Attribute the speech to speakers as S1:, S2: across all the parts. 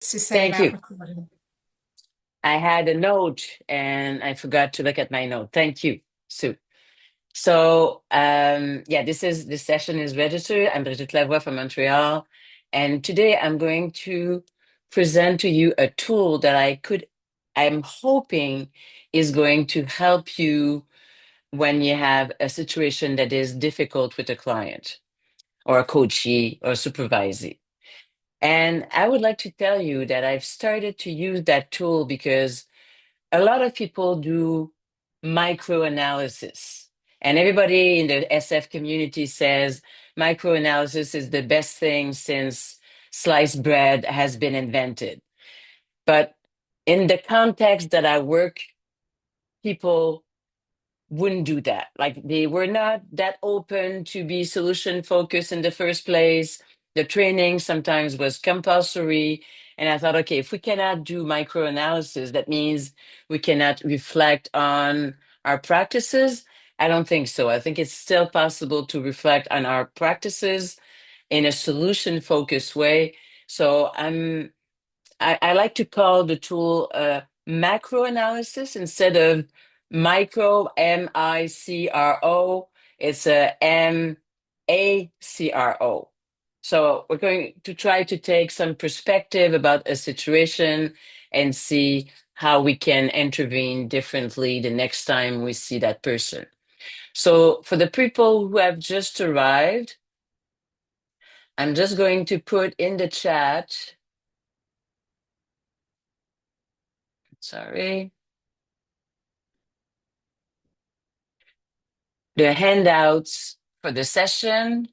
S1: To say
S2: Thank
S1: about
S2: you.
S1: recording.
S2: I had a note and I forgot to look at my note. Thank you, Sue. So, yeah, this session is registered. I'm Brigitte Lavoie from Montreal, and today I'm going to present to you a tool that I'm hoping is going to help you when you have a situation that is difficult with a client or a coachee or supervisee. And I would like to tell you that I've started to use that tool because a lot of people do microanalysis. And everybody in the SF community says microanalysis is the best thing since sliced bread has been invented. But in the context that I work, people wouldn't do that. Like they were not that open to be solution focused in the first place. The training sometimes was compulsory. And I thought, okay, if we cannot do microanalysis, that means we cannot reflect on our practices. I don't think so. I think it's still possible to reflect on our practices in a solution focused way. So I like to call the tool macro analysis instead of micro, MICRO. It's a MACRO. So we're going to try to take some perspective about a situation and see how we can intervene differently the next time we see that person. So for the people who have just arrived, I'm just going to put in the chat, sorry, the handouts for the session,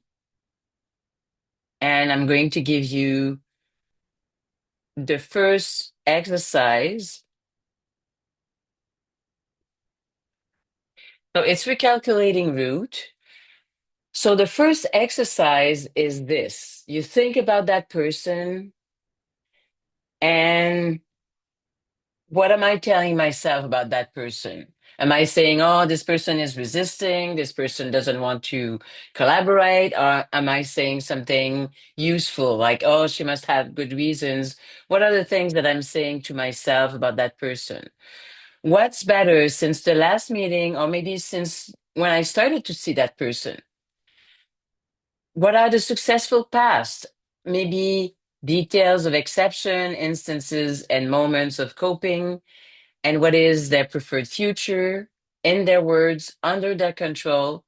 S2: and I'm going to give you the first exercise. So it's recalculating root. So the first exercise is this. You think about that person and what am I telling myself about that person? Am I saying, oh, this person is resisting, this person doesn't want to collaborate? Or am I saying something useful, like, oh, she must have good reasons? What are the things that I'm saying to myself about that person? What's better since the last meeting, or maybe since when I started to see that person? What are the successful past? Maybe details of exception, instances, and moments of coping, and what is their preferred future, in their words, under their control,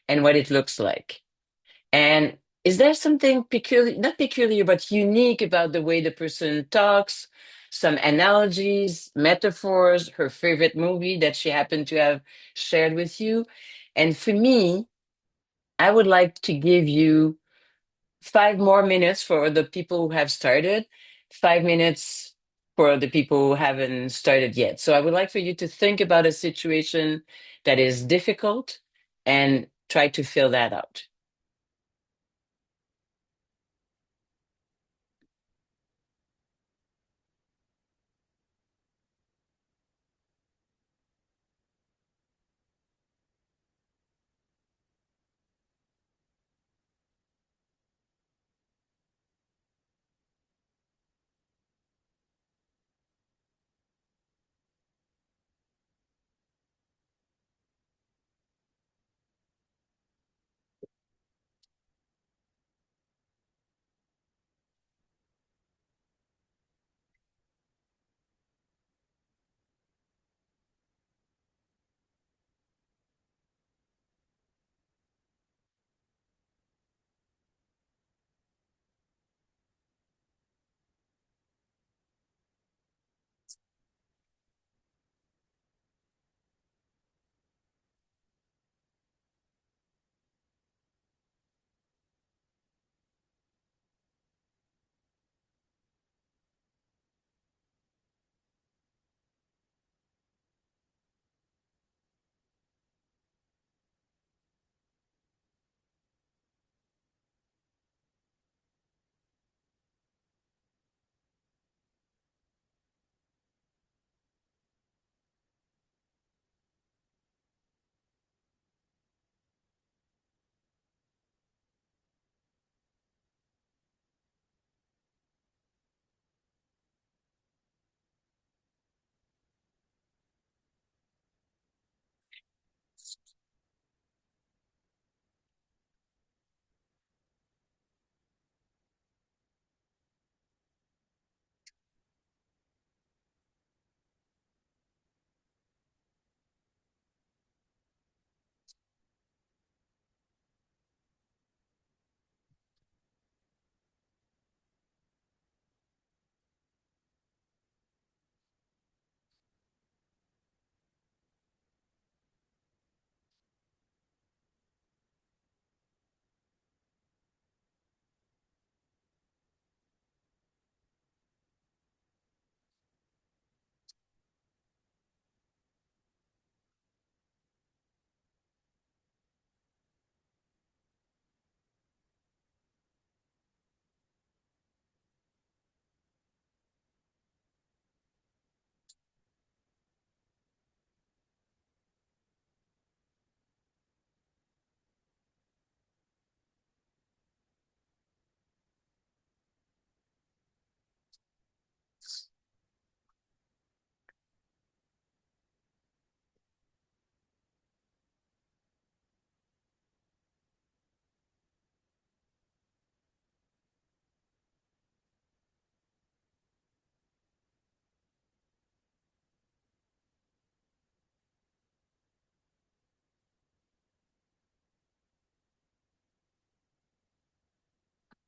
S2: and what it looks like. And is there something peculiar, not peculiar, but unique about the way the person talks? Some analogies, metaphors, her favorite movie that she happened to have shared with you. And for me, I would like to give you 5 more minutes for the people who have started, 5 minutes for the people who haven't started yet. So I would like for you to think about a situation that is difficult and try to fill that out.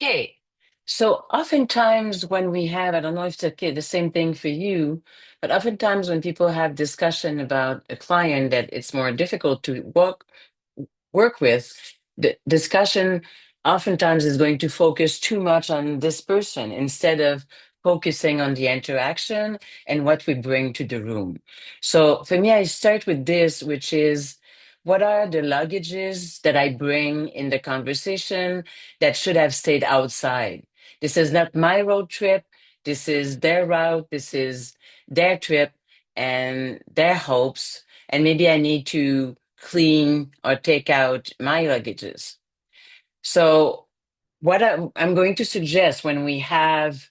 S2: Okay. So oftentimes when we have, I don't know if it's okay, the same thing for you, but oftentimes when people have discussion about a client that it's more difficult to work with, the discussion oftentimes is going to focus too much on this person instead of focusing on the interaction and what we bring to the room. So for me, I start with this, which is what are the luggages that I bring in the conversation that should have stayed outside? This is not my road trip. This is their route. This is their trip and their hopes. And maybe I need to clean or take out my luggages. So, what I'm going to suggest when we have,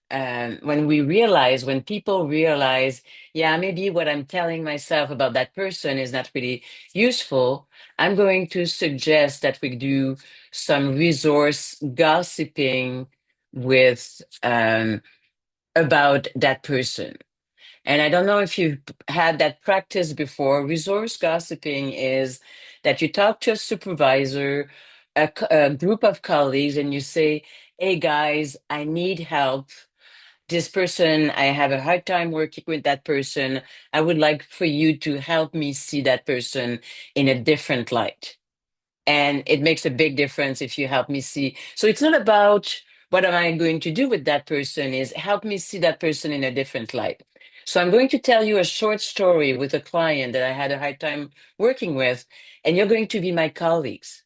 S2: when people realize, yeah, maybe what I'm telling myself about that person is not really useful, I'm going to suggest that we do some resource gossiping with, about that person. And I don't know if you've had that practice before. Resource gossiping is that you talk to a supervisor, a group of colleagues, and you say, hey guys, I need help. This person, I have a hard time working with that person. I would like for you to help me see that person in a different light. And it makes a big difference if you help me see. So it's not about what am I going to do with that person, is help me see that person in a different light. So I'm going to tell you a short story with a client that I had a hard time working with, and you're going to be my colleagues.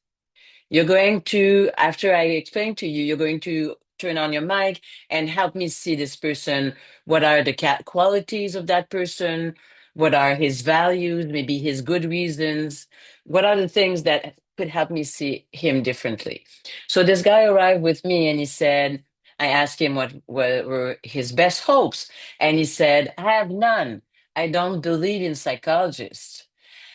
S2: You're going to, after I explain to you, you're going to turn on your mic and help me see this person. What are the qualities of that person? What are his values? Maybe his good reasons? What are the things that could help me see him differently? So this guy arrived with me and he said, I asked him what were his best hopes. And he said, I have none. I don't believe in psychologists.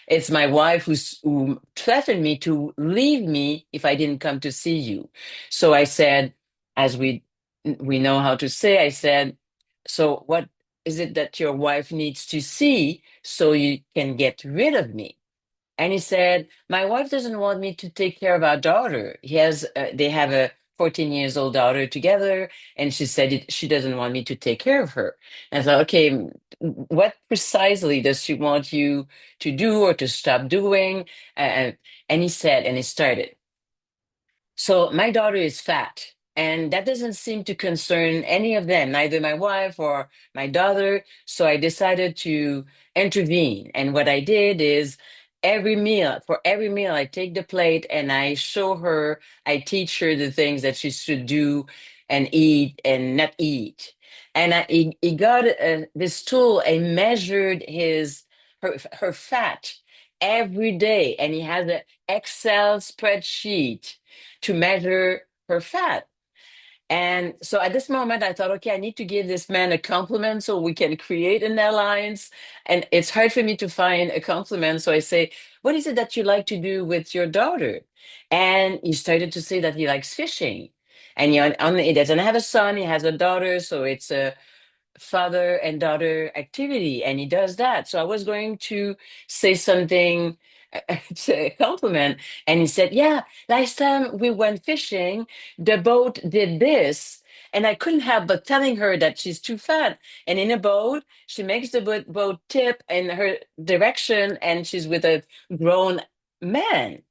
S2: It's my wife who threatened me to leave me if I didn't come to see you. So I said, as we know how to say, I said, so what is it that your wife needs to see so you can get rid of me? And he said, my wife doesn't want me to take care of our daughter. They have a 14 years old daughter together. And she said she doesn't want me to take care of her. And I thought, okay, what precisely does she want you to do or to stop doing? And he said, and he started. So my daughter is fat, and that doesn't seem to concern any of them, neither my wife or my daughter. So I decided to intervene. And what I did is for every meal, I take the plate and I show her, I teach her the things that she should do and eat and not eat. And he got this tool and measured her fat every day, and he has an Excel spreadsheet to measure her fat. And so at this moment, I thought, okay, I need to give this man a compliment so we can create an alliance. And it's hard for me to find a compliment. So I say, what is it that you like to do with your daughter? And he started to say that he likes fishing. And he doesn't have a son, he has a daughter. So it's a father and daughter activity, and he does that. So I was going to say something to compliment, and he said, yeah, last time we went fishing, the boat did this. And I couldn't help but telling her that she's too fat. And in a boat, she makes the boat tip in her direction, and she's with a grown man.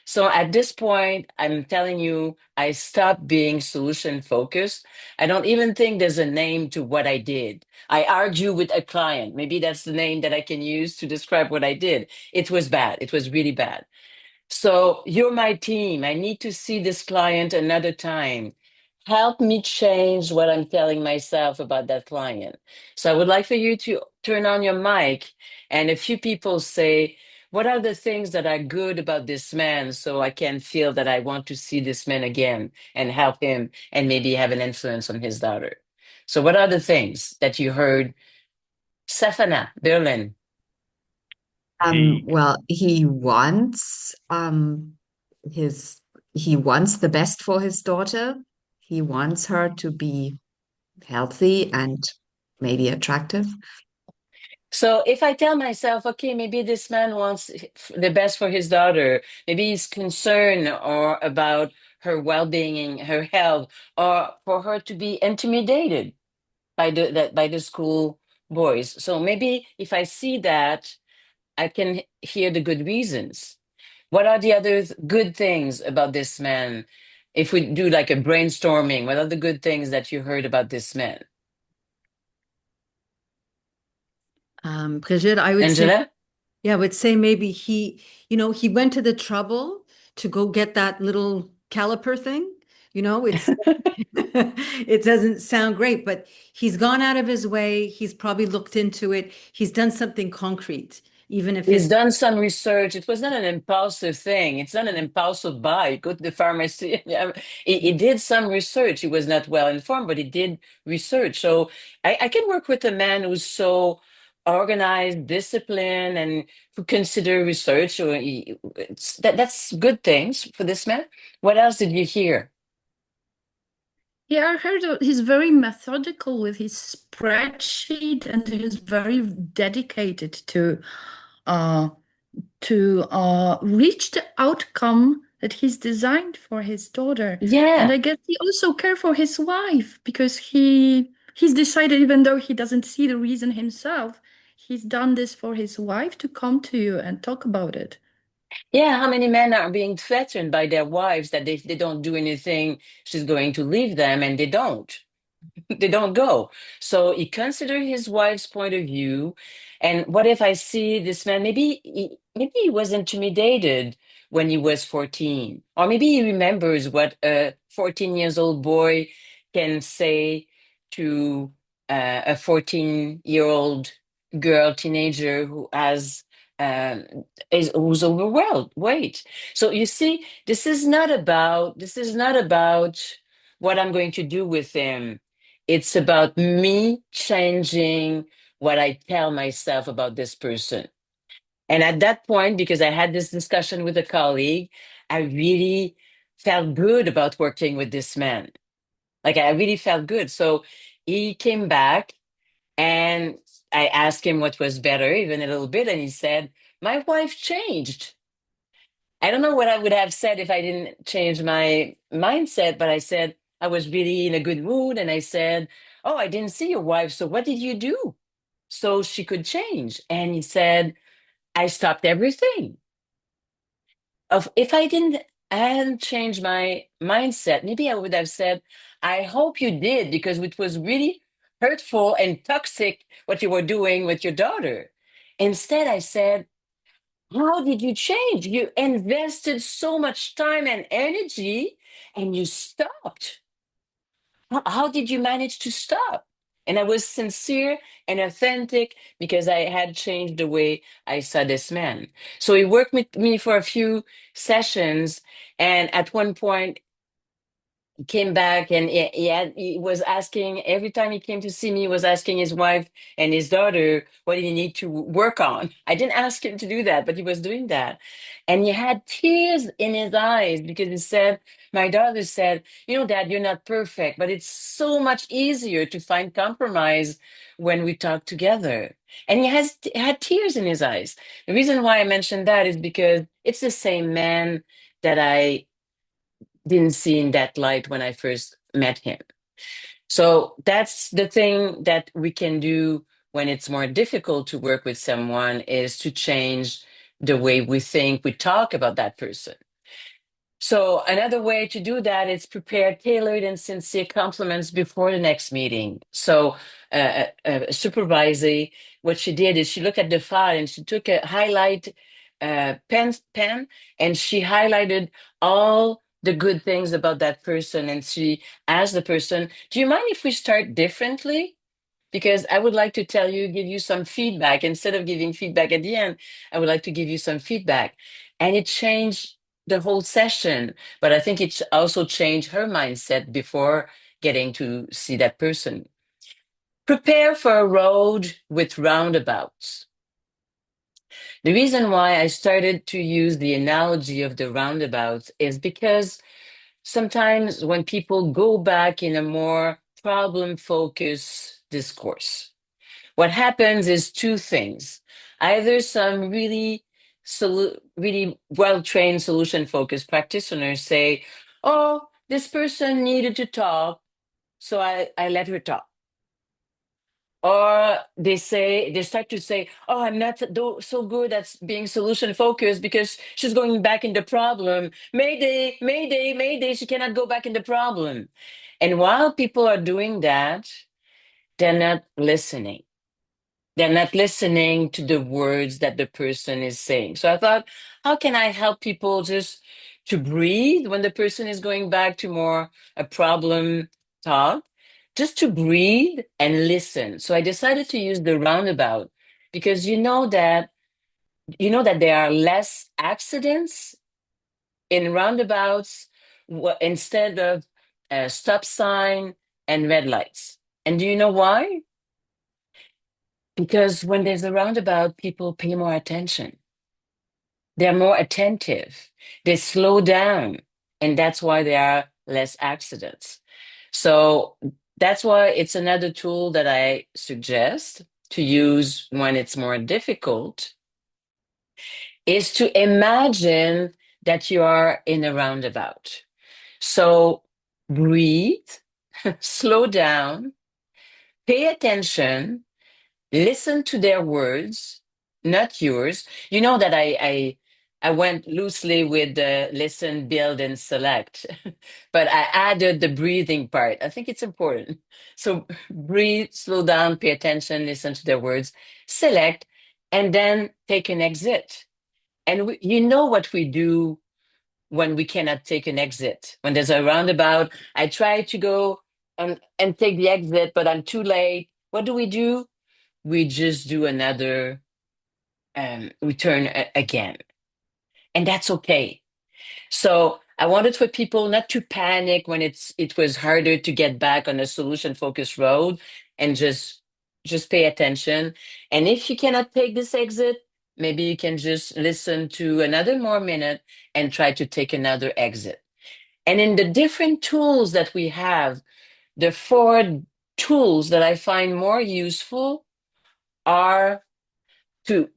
S2: So at this point, I'm telling you, I stopped being solution focused. I don't even think there's a name to what I did. I argue with a client. Maybe that's the name that I can use to describe what I did. It was bad. It was really bad. So you're my team. I need to see this client another time. Help me change what I'm telling myself about that client. So I would like for you to turn on your mic and a few people say, what are the things that are good about this man so I can feel that I want to see this man again and help him and maybe have an influence on his daughter? So what are the things that you heard? Safana, Berlin.
S1: He
S3: Well, his he wants the best for his daughter. He wants her to be healthy and maybe attractive.
S2: So if I tell myself, okay, maybe this man wants the best for his daughter, maybe he's concerned or about her well-being, her health, or for her to be intimidated by the school boys. So maybe if I see that, I can hear the good reasons. What are the other good things about this man? If we do like a brainstorming, what are the good things that you heard about this man?
S1: Brigitte, I would say,
S2: Angela?
S1: yeah, I would say maybe he went to the trouble to go get that little caliper thing. It's it doesn't sound great, but he's gone out of his way. He's probably looked into it. He's done something concrete, even if
S2: He's
S1: it's
S2: done some research. It was not an impulsive thing. It's not an impulsive buy. Go to the pharmacy. Yeah, he did some research. He was not well informed, but he did research. So I can work with a man who's so organized, disciplined, and who consider research. So that's good things for this man. What else did you hear?
S4: Yeah, I heard he's very methodical with his spreadsheet and he's very dedicated uh, to reach the outcome that he's designed for his daughter. And
S2: Yeah.
S4: I guess he also cares for his wife because he's decided, even though he doesn't see the reason himself, he's done this for his wife to come to you and talk about it.
S2: Yeah, how many men are being threatened by their wives that if they don't do anything, she's going to leave them, and they don't. They don't go. So he considered his wife's point of view. And what if I see this man? Maybe he was intimidated when he was 14. Or maybe he remembers what a 14 years old boy can say to a 14-year-old girl, teenager who has um, who's overwhelmed. Wait. So you see, this is not about what I'm going to do with him. It's about me changing what I tell myself about this person. And at that point, because I had this discussion with a colleague, I really felt good about working with this man. Like I really felt good. So he came back and I asked him what was better, even a little bit. And he said, my wife changed. I don't know what I would have said if I didn't change my mindset, but I said I was really in a good mood. And I said, oh, I didn't see your wife. So what did you do so she could change? And he said, I stopped everything. If I hadn't changed my mindset, maybe I would have said, I hope you did, because it was really hurtful and toxic what you were doing with your daughter. Instead, I said, how did you change? You invested so much time and energy and you stopped. How did you manage to stop? And I was sincere and authentic because I had changed the way I saw this man. So he worked with me for a few sessions. And at one point, came back and he was asking every time he came to see me, he was asking his wife and his daughter, what did he need to work on? I didn't ask him to do that, but he was doing that. And he had tears in his eyes because he said, my daughter said, Dad, you're not perfect, but it's so much easier to find compromise when we talk together. And had tears in his eyes. The reason why I mentioned that is because it's the same man that I didn't see in that light when I first met him. So that's the thing that we can do when it's more difficult to work with someone, is to change the way we think, we talk about that person. So another way to do that is prepare tailored and sincere compliments before the next meeting. So supervisor, what she did is she looked at the file and she took a highlight pen and she highlighted all the good things about that person. And she asked the person, do you mind if we start differently? Because I would like to give you some feedback. Instead of giving feedback at the end, I would like to give you some feedback. And it changed the whole session. But I think it also changed her mindset before getting to see that person. Prepare for a road with roundabouts. The reason why I started to use the analogy of the roundabouts is because sometimes when people go back in a more problem-focused discourse, what happens is two things. Either some really well-trained solution-focused practitioners say, Oh, this person needed to talk, so I let her talk. Or they start to say, oh, I'm not so good at being solution focused because she's going back in the problem. Mayday, mayday, mayday, she cannot go back in the problem. And while people are doing that, they're not listening. They're not listening to the words that the person is saying. So I thought, how can I help people just to breathe when the person is going back to more a problem talk? Just to breathe and listen. So I decided to use the roundabout because you know that there are less accidents in roundabouts instead of a stop sign and red lights. And do you know why? Because when there's a roundabout, people pay more attention. They're more attentive. They slow down. And that's why there are less accidents. So that's why it's another tool that I suggest to use when it's more difficult is to imagine that you are in a roundabout. So breathe, slow down, pay attention, listen to their words, not yours. You know that I went loosely with the listen, build, and select, but I added the breathing part. I think it's important. So breathe, slow down, pay attention, listen to their words, select, and then take an exit. And you know what we do when we cannot take an exit. When there's a roundabout, I try to go and take the exit, but I'm too late. What do? We just do another return again. And that's okay. So I wanted for people not to panic when it was harder to get back on a solution focused road and just pay attention. And if you cannot take this exit, maybe you can just listen to another more minute and try to take another exit. And in the different tools that we have, the four tools that I find more useful are to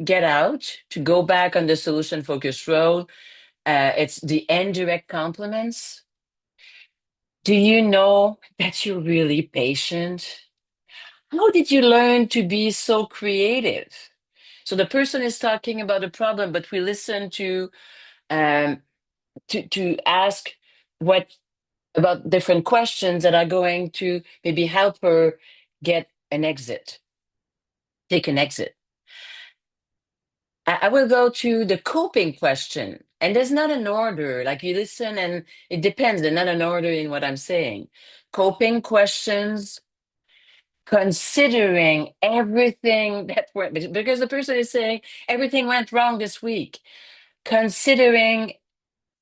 S2: get out, to go back on the solution focused road. It's the indirect compliments. Do you know that you're really patient? How did you learn to be so creative? So the person is talking about a problem, but we listen um, to ask what about different questions that are going to maybe help her get an exit, take an exit. I will go to the coping question. And there's not an order. Like you listen and it depends. There's not an order in what I'm saying. Coping questions, considering everything that went, because the person is saying everything went wrong this week. Considering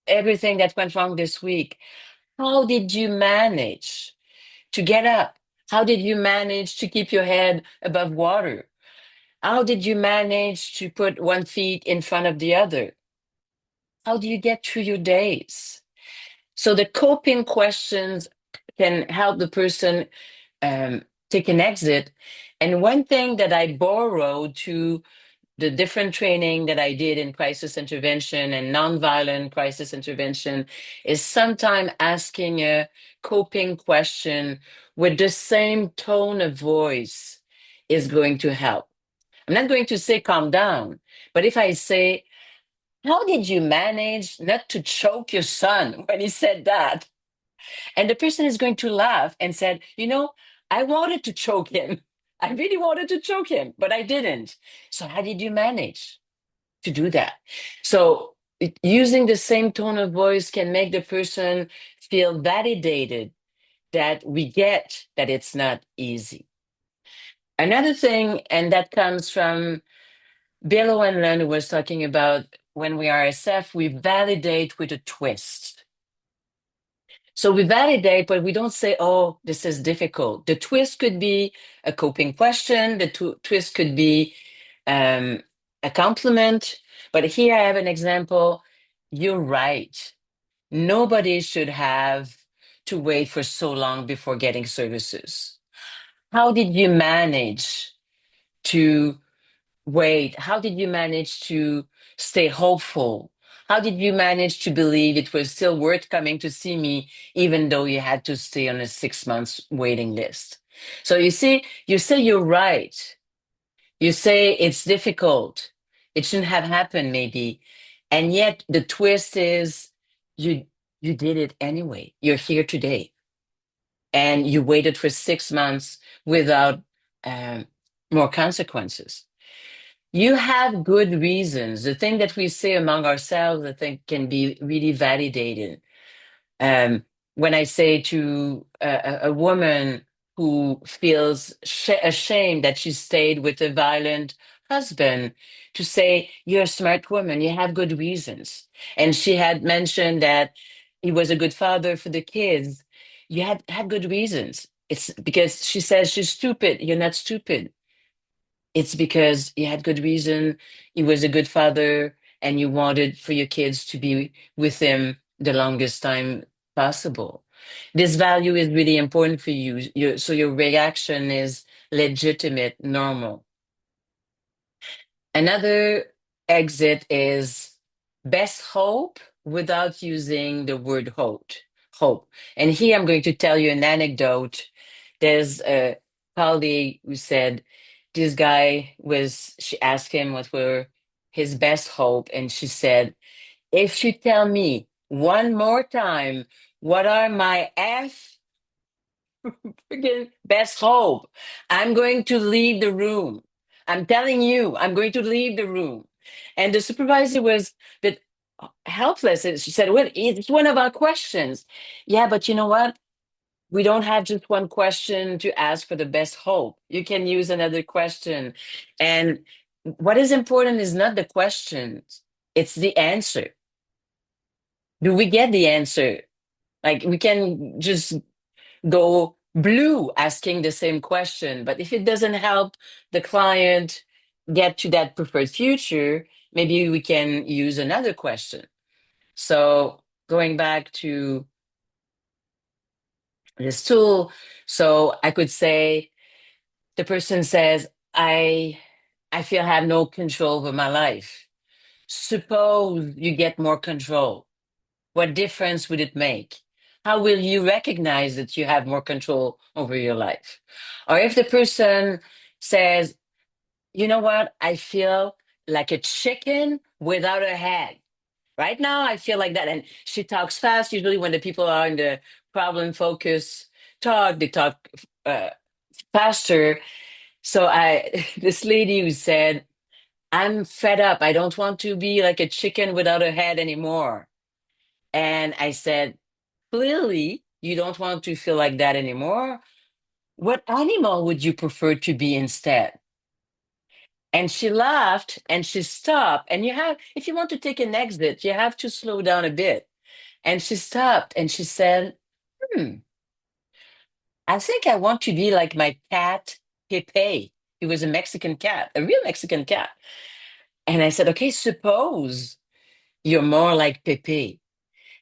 S2: everything that went wrong this week, how did you manage to get up? How did you manage to keep your head above water? How did you manage to put one feet in front of the other? How do you get through your days? So the coping questions can help the person take an exit. And one thing that I borrowed to the different training that I did in crisis intervention and nonviolent crisis intervention is sometime asking a coping question with the same tone of voice is going to help. I'm not going to say calm down, but if I say, how did you manage not to choke your son when he said that? And the person is going to laugh and said, I wanted to choke him. I really wanted to choke him, but I didn't. So how did you manage to do that? So using the same tone of voice can make the person feel validated that we get that it's not easy. Another thing, and that comes from Bill Owen who was talking about when we are SF, we validate with a twist. So we validate, but we don't say, oh, this is difficult. The twist could be a coping question. The twist could be a compliment. But here I have an example. You're right. Nobody should have to wait for so long before getting services. How did you manage to wait? How did you manage to stay hopeful? How did you manage to believe it was still worth coming to see me, even though you had to stay on a 6 months waiting list? So you see, you say you're right. You say it's difficult. It shouldn't have happened, maybe. And yet the twist is you you did it anyway. You're here today. And you waited for 6 months without um, more consequences. You have good reasons. The thing that we say among ourselves, I think, can be really validated. Um, when I say to a woman who feels ashamed that she stayed with a violent husband, to say, you're a smart woman, you have good reasons. And she had mentioned that he was a good father for the kids. You had good reasons. It's because she says she's stupid. You're not stupid. It's because you had good reason. He was a good father, and you wanted for your kids to be with him the longest time possible. This value is really important for you. So your reaction is legitimate, normal. Another exit is best hope without using the word hope. Hope. And here I'm going to tell you an anecdote. There's a colleague who said this guy was, she asked him what were his best hope, and she said, if you tell me one more time what are my freaking best hope, I'm going to leave the room. I'm telling you, I'm going to leave the room. And the supervisor was a bit helpless. And she said, well, it's one of our questions. Yeah, but you know what? We don't have just one question to ask for the best hope. You can use another question. And what is important is not the questions, it's the answer. Do we get the answer? Like, we can just go blue asking the same question, but if it doesn't help the client get to that preferred future, maybe we can use another question. So going back to this tool, so I could say, the person says, I feel I have no control over my life. Suppose you get more control. What difference would it make? How will you recognize that you have more control over your life? Or if the person says, you know what, I feel like a chicken without a head. Right now, I feel like that. And she talks fast. Usually, when the people are in the problem focus talk, they talk uh, faster. So this lady who said, I'm fed up. I don't want to be like a chicken without a head anymore. And I said, clearly, you don't want to feel like that anymore. What animal would you prefer to be instead? And she laughed and she stopped. And if you want to take an exit, you have to slow down a bit. And she stopped and she said, I think I want to be like my cat, Pepe. He was a Mexican cat, a real Mexican cat. And I said, okay, suppose you're more like Pepe.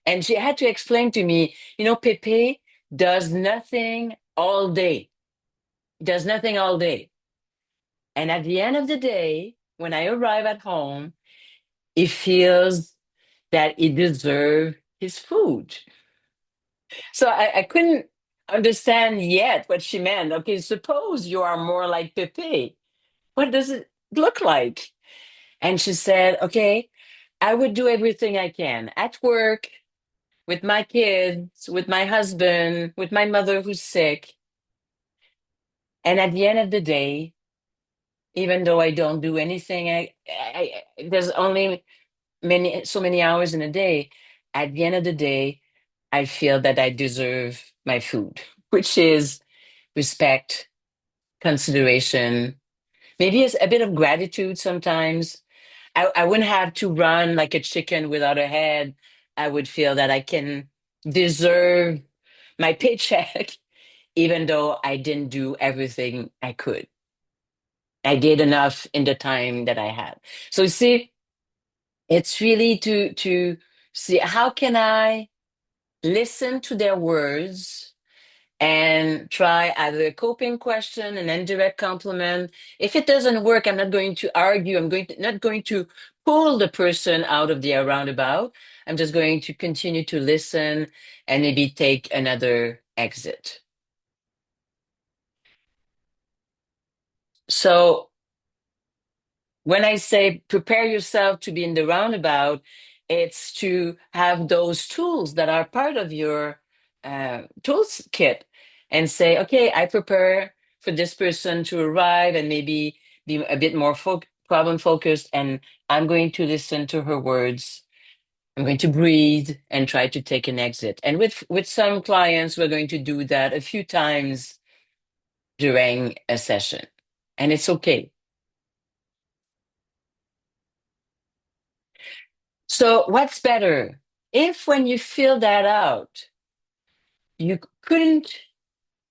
S2: And she had to explain to me, Pepe does nothing all day, does nothing all day. And at the end of the day, when I arrive at home, he feels that he deserves his food. So I couldn't understand yet what she meant. Okay, suppose you are more like Pepe. What does it look like? And she said, okay, I would do everything I can at work, with my kids, with my husband, with my mother who's sick. And at the end of the day, even though I don't do anything, there's only so many hours in a day. At the end of the day, I feel that I deserve my food, which is respect, consideration, maybe it's a bit of gratitude sometimes. I wouldn't have to run like a chicken without a head. I would feel that I can deserve my paycheck, even though I didn't do everything I could. I did enough in the time that I had. So you see, it's really to see how can I listen to their words and try either a coping question, an indirect compliment. If it doesn't work, I'm not going to argue. Not going to pull the person out of the roundabout. I'm just going to continue to listen and maybe take another exit. So when I say prepare yourself to be in the roundabout, it's to have those tools that are part of your tools kit and say, okay, I prepare for this person to arrive and maybe be a bit more problem focused, and I'm going to listen to her words. I'm going to breathe and try to take an exit. And with some clients, we're going to do that a few times during a session, and it's okay. So what's better? If when you fill that out, you couldn't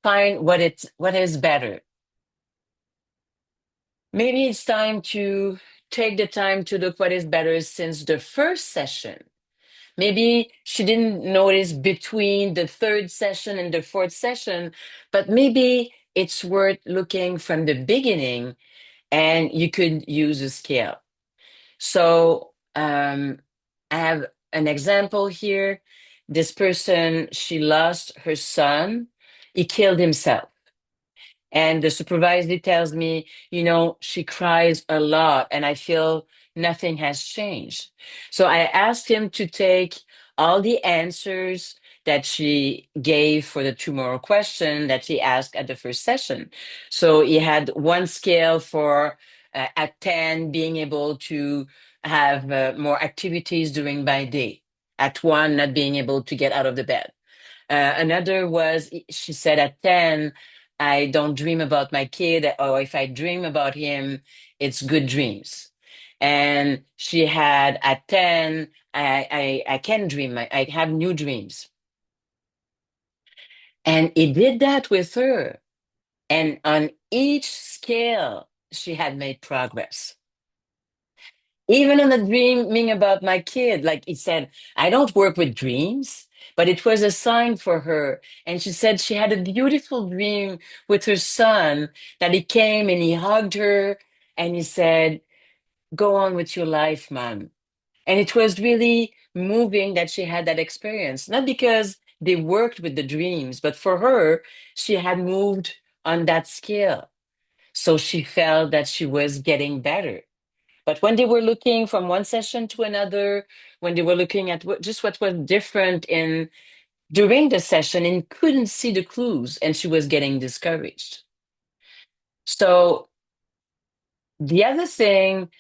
S2: find what is better, maybe it's time to take the time to look what is better since the first session. Maybe she didn't notice between the third session and the fourth session, but maybe it's worth looking from the beginning and you could use a scale. So I have an example here. This person, she lost her son. He killed himself. And the supervisor tells me, she cries a lot and I feel nothing has changed. So I asked him to take all the answers that she gave for the tomorrow question that she asked at the first session. So he had one scale for at 10 being able to have more activities during my day. At 1, not being able to get out of the bed. Another was, she said at 10, I don't dream about my kid, or if I dream about him, it's good dreams. And she had at 10, I can dream, I have new dreams. And he did that with her. And on each scale, she had made progress. Even on the dreaming about my kid, like he said, I don't work with dreams, but it was a sign for her. And she said she had a beautiful dream with her son that he came and he hugged her and he said, go on with your life, mom. And it was really moving that she had that experience, not because they worked with the dreams, but for her, she had moved on that scale. So she felt that she was getting better. But when they were looking from one session to another, when they were looking at just what was different during the session and couldn't see the clues, and she was getting discouraged. So the other thing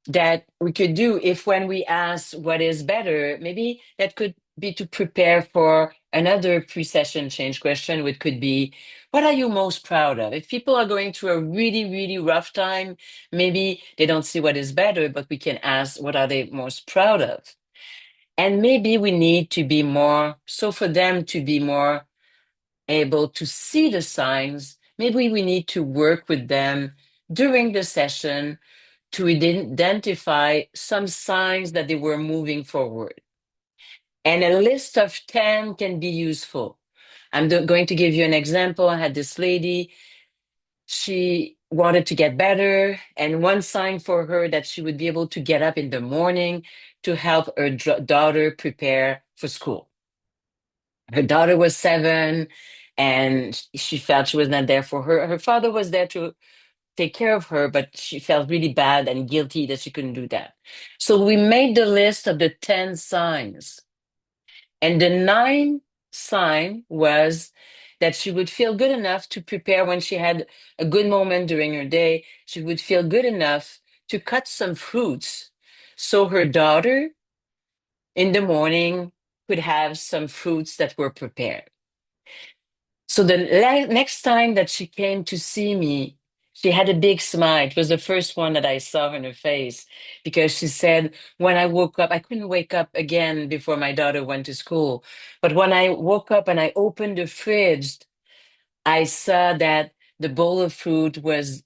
S2: that we could do, if when we ask what is better, maybe that could be to prepare for another pre-session change question, which could be, what are you most proud of? If people are going through a really, really rough time, maybe they don't see what is better, but we can ask, what are they most proud of? And maybe we need to be more, so for them to be more able to see the signs, maybe we need to work with them during the session to identify some signs that they were moving forward. And a list of 10 can be useful. I'm going to give you an example. I had this lady, she wanted to get better, and one sign for her that she would be able to get up in the morning to help her daughter prepare for school. Her daughter was 7, and she felt she was not there for her. Her father was there to take care of her, but she felt really bad and guilty that she couldn't do that. So we made the list of the 10 signs. And the 9th sign was that she would feel good enough to prepare when she had a good moment during her day. She would feel good enough to cut some fruits so her daughter in the morning could have some fruits that were prepared. So the next time that she came to see me, she had a big smile. It was the first one that I saw on her face, because she said, when I woke up, I couldn't wake up again before my daughter went to school. But when I woke up and I opened the fridge, I saw that the bowl of fruit was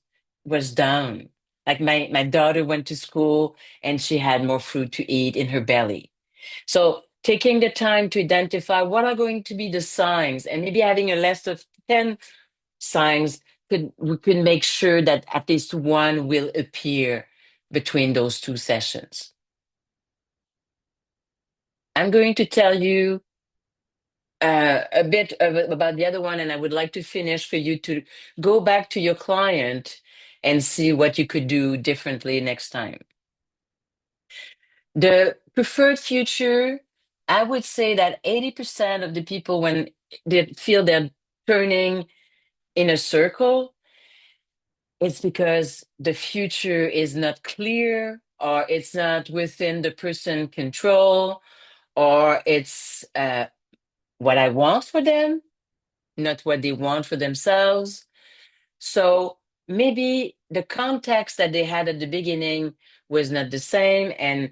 S2: down. Like my daughter went to school and she had more fruit to eat in her belly. So taking the time to identify what are going to be the signs, and maybe having a list of 10 signs, we can make sure that at least one will appear between those two sessions. I'm going to tell you a bit about the other one, and I would like to finish for you to go back to your client and see what you could do differently next time. The preferred future, I would say that 80% of the people, when they feel they're turning in a circle, it's because the future is not clear, or it's not within the person control, or it's what I want for them, not what they want for themselves. So maybe the context that they had at the beginning was not the same, and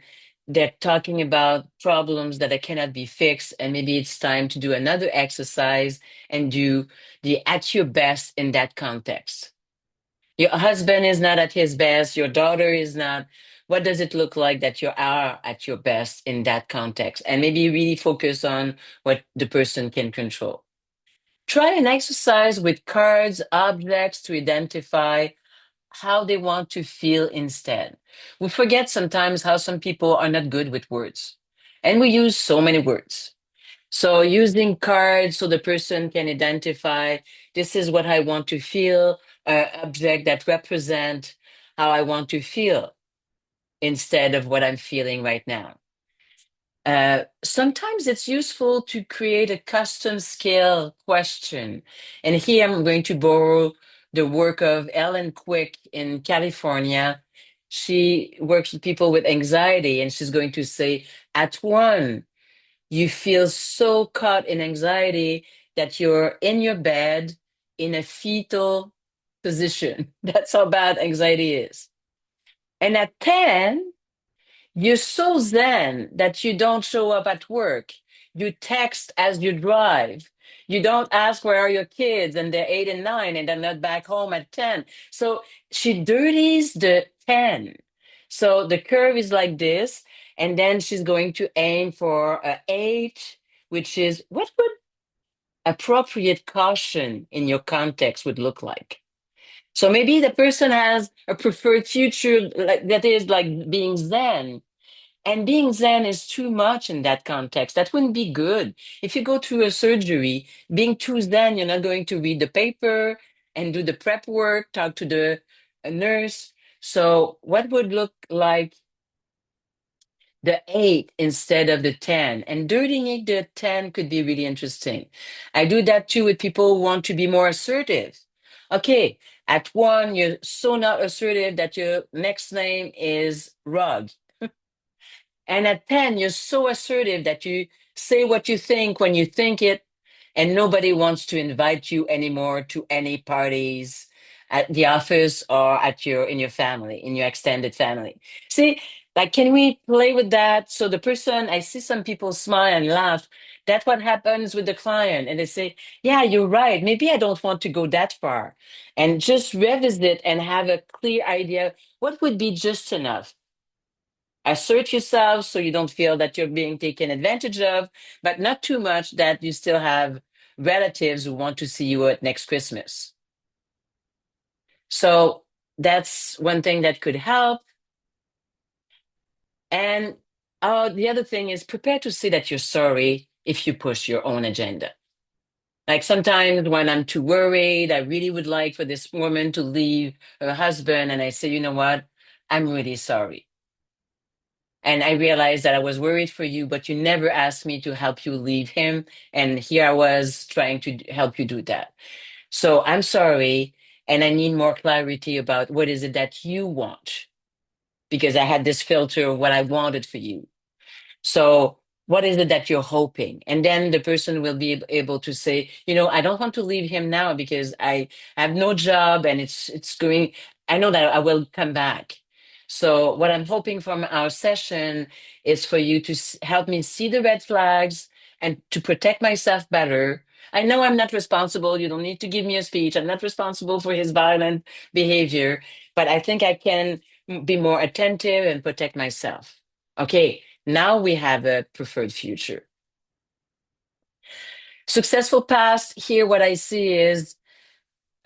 S2: they're talking about problems that cannot be fixed. And maybe it's time to do another exercise and do the at your best in that context. Your husband is not at his best, your daughter is not. What does it look like that you are at your best in that context? And maybe really focus on what the person can control. Try an exercise with cards, objects to identify how they want to feel instead. We forget sometimes how some people are not good with words, and we use so many words. So using cards so the person can identify, this is what I want to feel, object that represent how I want to feel instead of what I'm feeling right now. Sometimes it's useful to create a custom scale question. And here I'm going to borrow the work of Ellen Quick in California. She works with people with anxiety, and she's going to say, at 1, you feel so caught in anxiety that you're in your bed in a fetal position. That's how bad anxiety is. And at 10, you're so zen that you don't show up at work. You text as you drive. You don't ask where are your kids, and they're 8 and 9 and they're not back home at 10. So she dirties the 10. So the curve is like this, and then she's going to aim for a 8, which is what would appropriate caution in your context would look like. So maybe the person has a preferred future that is like being zen, and being Zen is too much in that context. That wouldn't be good. If you go through a surgery, being too Zen, you're not going to read the paper and do the prep work, talk to the nurse. So what would look like the 8 instead of the 10? And dirtying the 10 could be really interesting. I do that too with people who want to be more assertive. Okay, at 1, you're so not assertive that your next name is Rug. And at 10, you're so assertive that you say what you think when you think it, and nobody wants to invite you anymore to any parties at the office or in your family, in your extended family. See, like, can we play with that? So the person, I see some people smile and laugh. That's what happens with the client. And they say, yeah, you're right. Maybe I don't want to go that far. And just revisit and have a clear idea. What would be just enough? Assert yourself so you don't feel that you're being taken advantage of, but not too much that you still have relatives who want to see you at next Christmas. So that's one thing that could help. And the other thing is prepare to say that you're sorry if you push your own agenda. Like sometimes when I'm too worried, I really would like for this woman to leave her husband, and I say, you know what? I'm really sorry. And I realized that I was worried for you, but you never asked me to help you leave him. And here I was trying to help you do that. So I'm sorry. And I need more clarity about what is it that you want, because I had this filter of what I wanted for you. So what is it that you're hoping? And then the person will be able to say, you know, I don't want to leave him now because I have no job, and it's going, I know that I will come back. So what I'm hoping from our session is for you to help me see the red flags and to protect myself better. I know I'm not responsible. You don't need to give me a speech. I'm not responsible for his violent behavior, but I think I can be more attentive and protect myself. Okay, Now we have a preferred future. Successful past, here what I see is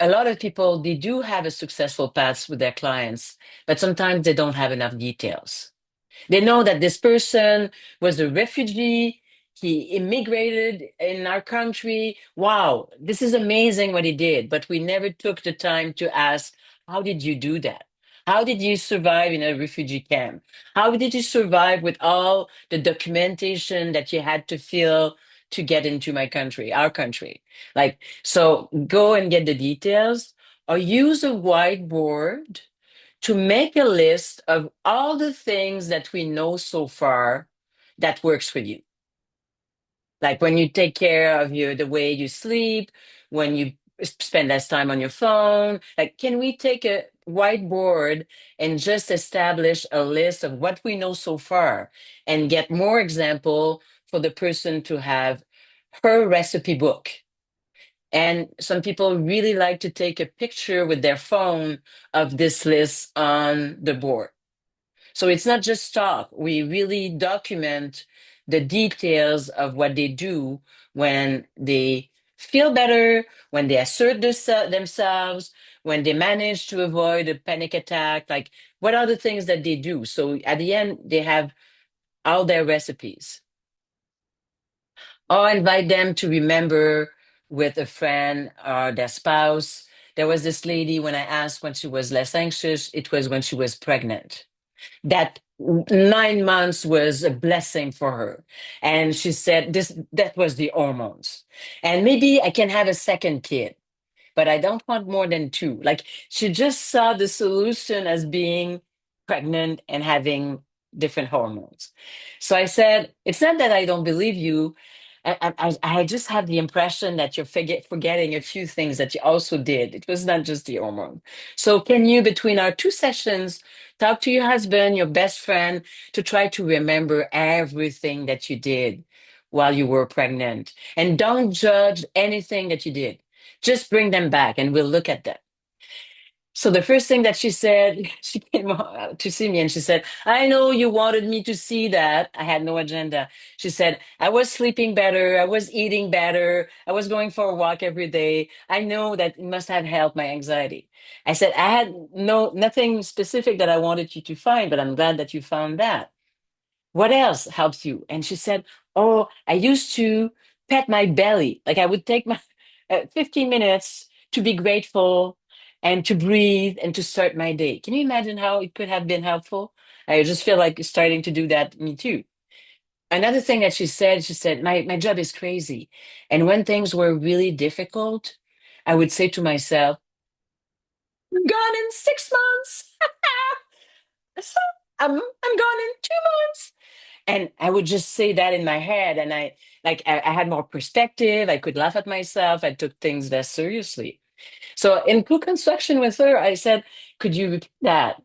S2: a lot of people, they do have a successful past with their clients, but sometimes they don't have enough details. They know that this person was a refugee. He immigrated in our country. Wow, this is amazing what he did. But we never took the time to ask, how did you do that? How did you survive in a refugee camp? How did you survive with all the documentation that you had to fill to get into my country, our country? Like, so go and get the details or use a whiteboard to make a list of all the things that we know so far that works for you. Like when you take care of the way you sleep, when you spend less time on your phone, like can we take a whiteboard and just establish a list of what we know so far and get more example for the person to have her recipe book. And some people really like to take a picture with their phone of this list on the board. So it's not just talk. We really document the details of what they do when they feel better, when they assert themselves, when they manage to avoid a panic attack. Like, what are the things that they do? So at the end, they have all their recipes. Or invite them to remember with a friend or their spouse. There was this lady, when I asked when she was less anxious, it was when she was pregnant. That 9 months was a blessing for her. And she said that was the hormones. And maybe I can have a second kid, but I don't want more than two. Like she just saw the solution as being pregnant and having different hormones. So I said, it's not that I don't believe you. I just have the impression that you're forgetting a few things that you also did. It was not just the hormone. So can you, between our 2 sessions, talk to your husband, your best friend, to try to remember everything that you did while you were pregnant? And don't judge anything that you did. Just bring them back and we'll look at them. So the first thing that she said, she came to see me and she said, I know you wanted me to see that. I had no agenda. She said, I was sleeping better. I was eating better. I was going for a walk every day. I know that it must have helped my anxiety. I said, I had nothing specific that I wanted you to find, but I'm glad that you found that. What else helps you? And she said, oh, I used to pet my belly. Like I would take my 15 minutes to be grateful and to breathe and to start my day. Can you imagine how it could have been helpful? I just feel like starting to do that, me too. Another thing that she said, my job is crazy. And when things were really difficult, I would say to myself, I'm gone in 6 months. So I'm gone in 2 months. And I would just say that in my head. And I had more perspective. I could laugh at myself. I took things less seriously. So in co-construction with her, I said, could you repeat that?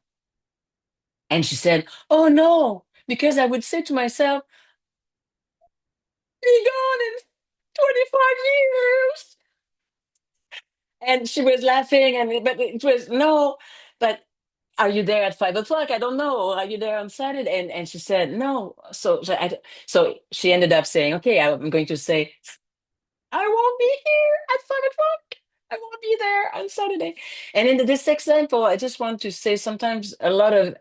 S2: And she said, oh no, because I would say to myself, be gone in 25 years. And she was laughing, but it was no, but are you there at 5 o'clock? I don't know. Are you there on Saturday? And she said, no. So she ended up saying, okay, I'm going to say, I won't be here at 5 o'clock. I won't be there on Saturday. And in this example, I just want to say sometimes a lot of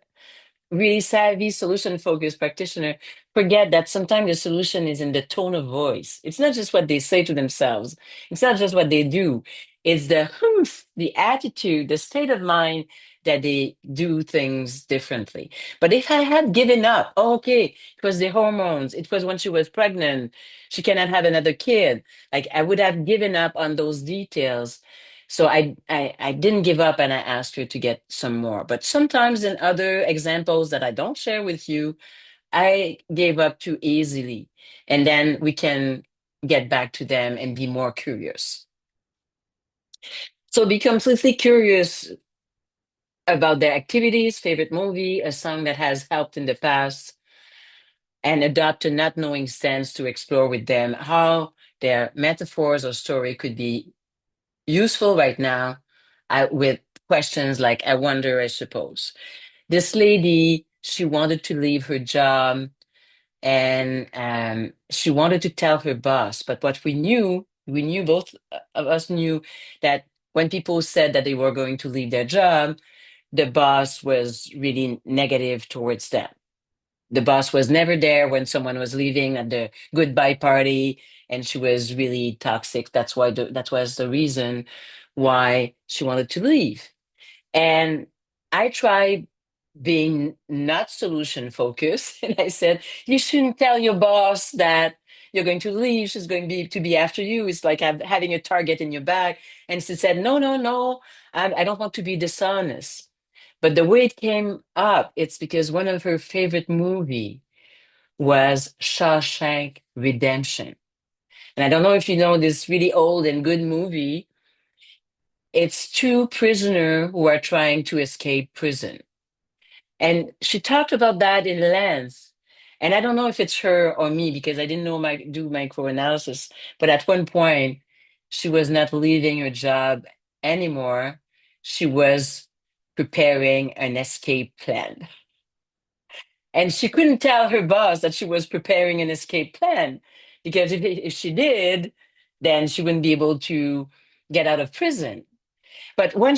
S2: really savvy solution focused practitioner forget that sometimes the solution is in the tone of voice. It's not just what they say to themselves. It's not just what they do. It's the humph, the attitude, the state of mind that they do things differently. But if I had given up, oh, okay, it was the hormones. It was when she was pregnant. She cannot have another kid. Like I would have given up on those details. So I didn't give up and I asked her to get some more. But sometimes in other examples that I don't share with you, I gave up too easily. And then we can get back to them and be more curious. So be completely curious about their activities, favorite movie, a song that has helped in the past, and adopt a not knowing stance to explore with them how their metaphors or story could be useful right now with questions like, I wonder, I suppose. This lady, she wanted to leave her job and she wanted to tell her boss. But what we knew, both of us knew, that when people said that they were going to leave their job, the boss was really negative towards them. The boss was never there when someone was leaving at the goodbye party, and she was really toxic. That was the reason why she wanted to leave. And I tried being not solution focused. And I said, you shouldn't tell your boss that you're going to leave. She's going to be after you. It's like having a target in your back. And she said, no, no, no, I don't want to be dishonest. But the way it came up, it's because one of her favorite movie was Shawshank Redemption. And I don't know if you know this really old and good movie. It's two prisoners who are trying to escape prison. And she talked about that in length. And I don't know if it's her or me because I didn't know do microanalysis. But at one point, she was not leaving her job anymore. She was preparing an escape plan. And she couldn't tell her boss that she was preparing an escape plan because if she did, then she wouldn't be able to get out of prison. But when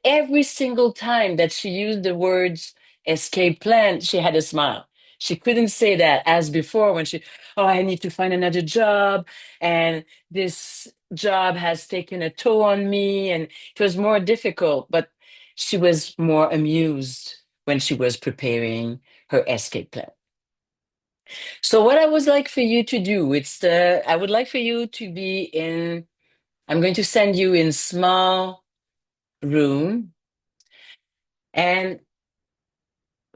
S2: every single time that she used the words escape plan, she had a smile. She couldn't say that as before when oh, I need to find another job. And this job has taken a toll on me. And it was more difficult, but she was more amused when she was preparing her escape plan. So what I would like for you to do, I would like for you to I'm going to send you in small room. And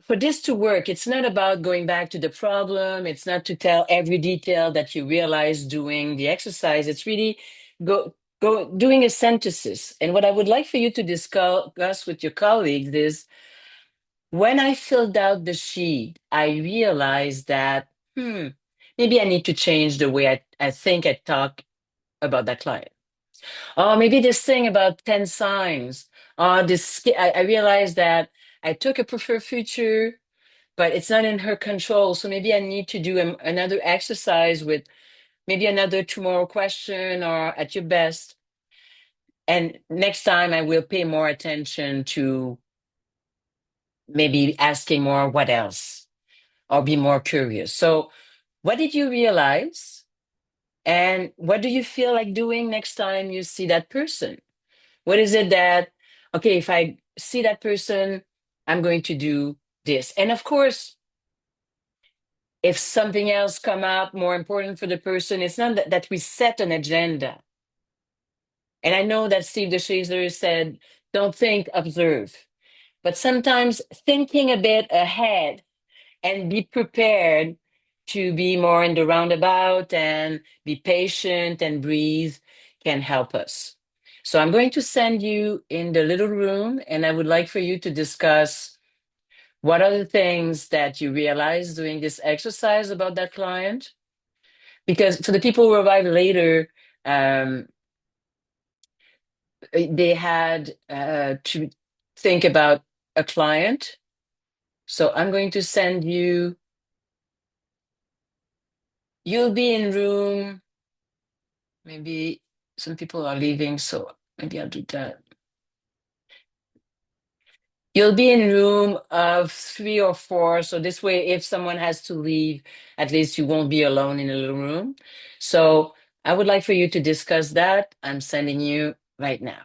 S2: for this to work, it's not about going back to the problem. It's not to tell every detail that you realize doing the exercise. It's really doing a synthesis. And what I would like for you to discuss with your colleagues is when I filled out the sheet, I realized that, maybe I need to change the way I think I talk about that client. Or maybe this thing about 10 signs. Or I realized that I took a preferred future, but it's not in her control. So maybe I need to do another exercise with maybe another tomorrow question or at your best. And next time I will pay more attention to maybe asking more what else or be more curious. So what did you realize? And what do you feel like doing next time you see that person? What is it that, okay, if I see that person, I'm going to do this. And of course, if something else come up more important for the person, it's not that we set an agenda. And I know that Steve DeShazer said, don't think, observe. But sometimes thinking a bit ahead and be prepared to be more in the roundabout and be patient and breathe can help us. So I'm going to send you in the little room, and I would like for you to discuss what are the things that you realize doing this exercise about that client. Because for the people who arrive later, they had to think about a client. So I'm going to send you'll be in room, maybe some people are leaving, so maybe I'll do that. You'll be in room of 3 or 4. So this way, if someone has to leave, at least you won't be alone in a little room. So I would like for you to discuss that. I'm sending you right now.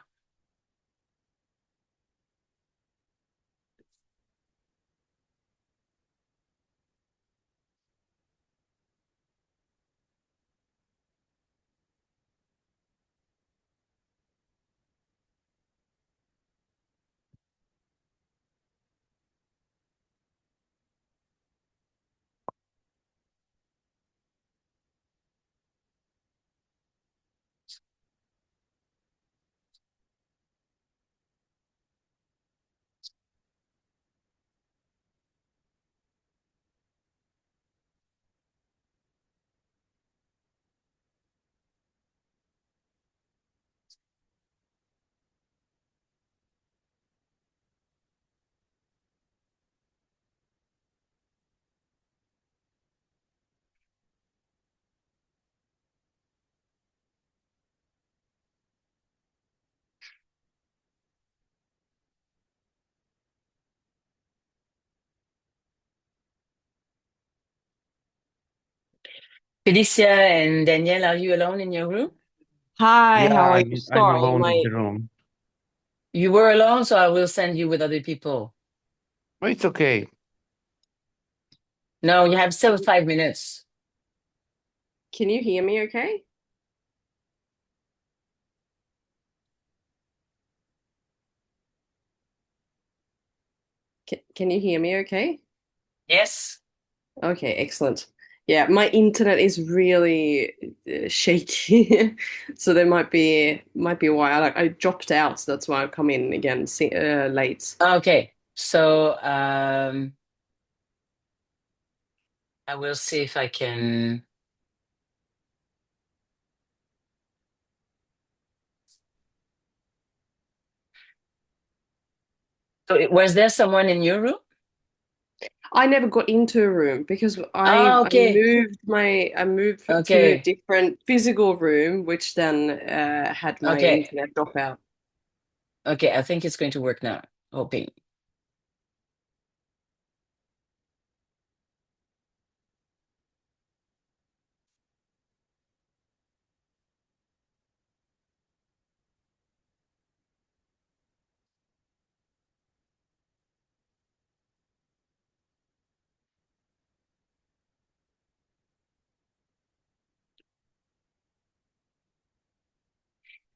S2: Felicia and Danielle, are you alone in your room?
S5: Hi,
S6: Yeah,
S5: how are you?
S6: I'm
S5: Sorry,
S6: alone in
S5: my
S6: the room.
S2: You were alone, so I will send you with other people.
S6: But it's okay.
S2: No, you have still 5 minutes.
S5: can you hear me okay? Can you hear me okay?
S2: Yes.
S5: Okay, excellent. Yeah, my internet is really shaky, so there might be a while. I dropped out, so that's why I come in again late.
S2: Okay. So I will see if I can. So was there someone in your room?
S5: I never got into a room because
S2: Ah,
S5: I
S2: okay.
S5: moved to a
S2: Okay.
S5: different physical room, which then had my
S2: Okay.
S5: internet drop out.
S2: Okay. I think it's going to work now. Hoping.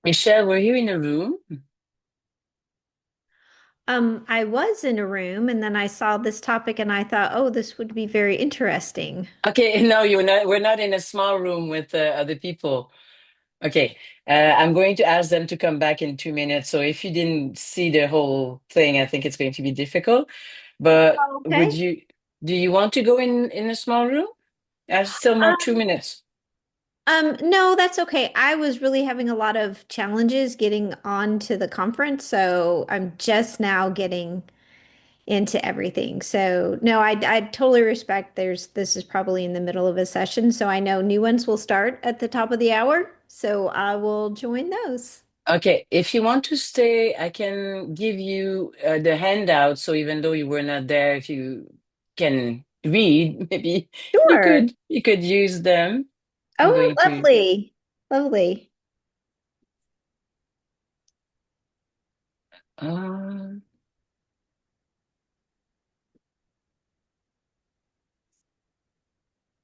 S2: Michelle, were you in a room?
S7: I was in a room and then I saw this topic and I thought, oh, this would be very interesting.
S2: Okay. No, you're not. We're not in a small room with other people. Okay. I'm going to ask them to come back in 2 minutes. So if you didn't see the whole thing, I think it's going to be difficult. But
S7: Okay.
S2: do you want to go in a small room? There's still more 2 minutes.
S7: No, that's okay. I was really having a lot of challenges getting on to the conference, so I'm just now getting into everything. So no, I totally respect this is probably in the middle of a session, so I know new ones will start at the top of the hour, so I will join those.
S2: Okay. If you want to stay, I can give you the handout. So even though you were not there, if you can read, maybe
S7: Sure.
S2: you could use them. I'm
S7: Oh,
S2: going to.
S7: lovely. Lovely.
S2: Uh,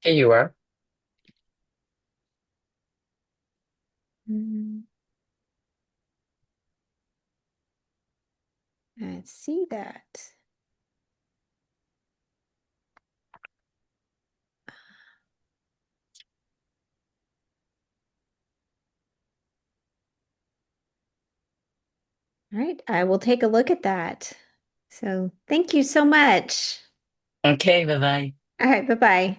S2: Here you are.
S7: Mm, I see that. All right, I will take a look at that. So thank you so much.
S2: Okay. Bye bye.
S7: All right, bye-bye.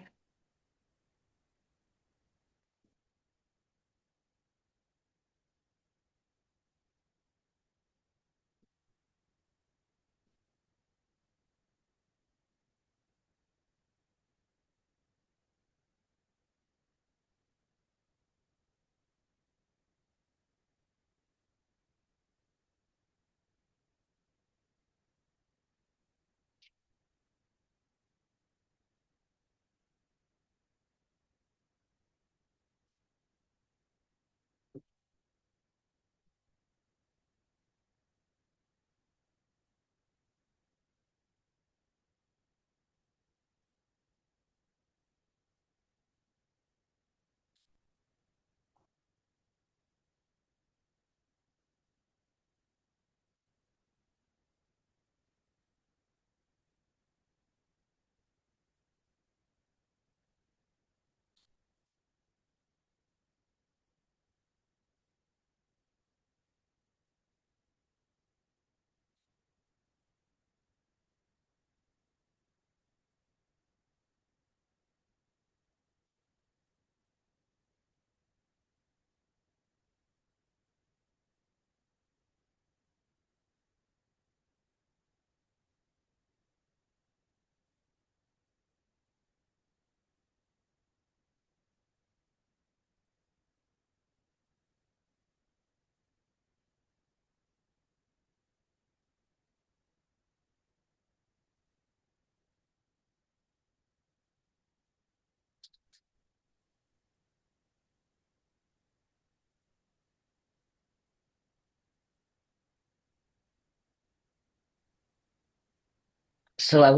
S2: So I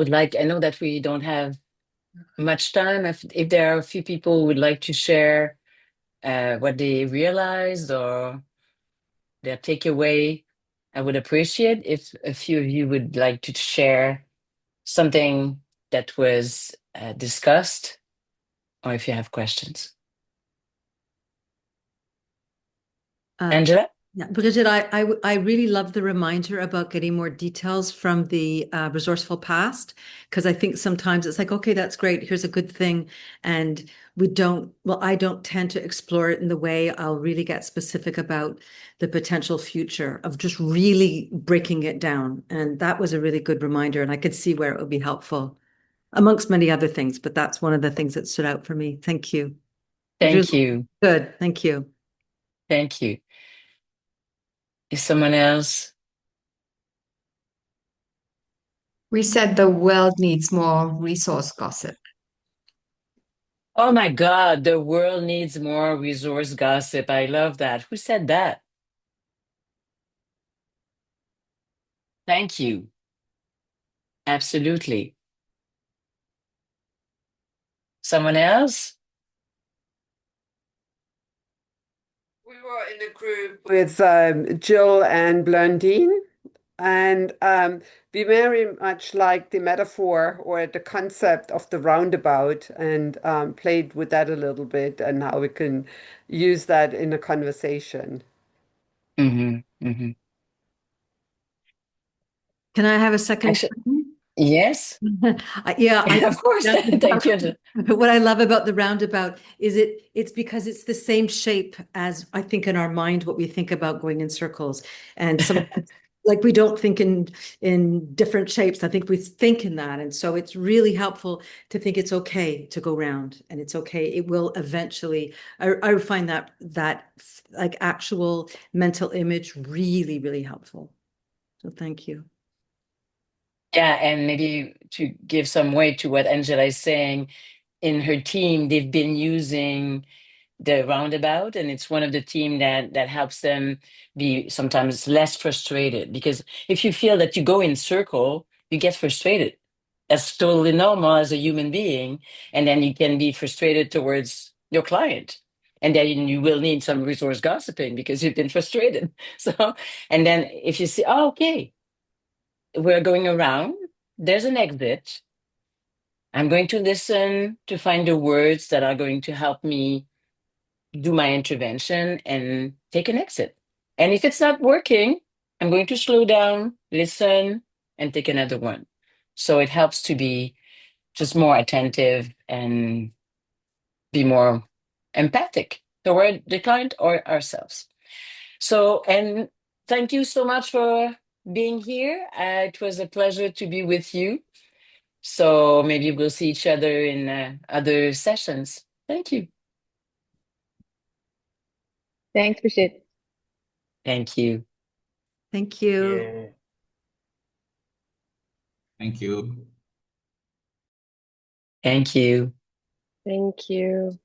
S2: know that we don't have much time. If there are a few people who would like to share what they realized or their takeaway, I would appreciate if a few of you would like to share something that was discussed, or if you have questions. Angela?
S1: Yeah, Brigitte, I really love the reminder about getting more details from the resourceful past, because I think sometimes it's like, okay, that's great. Here's a good thing. And I don't tend to explore it in the way I'll really get specific about the potential future of just really breaking it down. And that was a really good reminder. And I could see where it would be helpful amongst many other things, but that's one of the things that stood out for me. Thank you. Really
S2: Thank you.
S1: good. Thank you.
S2: Thank you. Is someone else?
S3: We said the world needs more resource gossip.
S2: Oh my God, the world needs more resource gossip. I love that. Who said that? Thank you. Absolutely. Someone else?
S8: We were in a group with Jill and Blondine, and we very much liked the metaphor or the concept of the roundabout and played with that a little bit and how we can use that in a conversation.
S2: Mm-hmm. Mm-hmm.
S1: Can I have a second?
S2: Actually, yes.
S1: Yeah,
S2: Of course. Thank you, Angela.
S1: but what I love about the roundabout is it's because it's the same shape as I think in our mind what we think about going in circles. And some like we don't think in different shapes. I think we think in that. And so it's really helpful to think it's okay to go round and it's okay. It will eventually, I find that like actual mental image really, really helpful. So thank you.
S2: Yeah, and maybe to give some weight to what Angela is saying, in her team, they've been using the roundabout, and it's one of the team that helps them be sometimes less frustrated. Because if you feel that you go in circle, you get frustrated. That's totally normal as a human being, and then you can be frustrated towards your client. And then you will need some resource gossiping because you've been frustrated. So, and then if you see, oh, okay, we're going around, there's an exit. I'm going to listen to find the words that are going to help me do my intervention and take an exit. And if it's not working, I'm going to slow down, listen, and take another one. So it helps to be just more attentive and be more empathic toward the client or ourselves. So, and thank you so much for being here. It was a pleasure to be with you. So maybe we'll see each other in other sessions. Thank you.
S5: Thanks, Brigitte.
S2: Thank you.
S1: Thank you.
S9: Yeah.
S10: Thank you.
S2: Thank you.
S5: Thank you.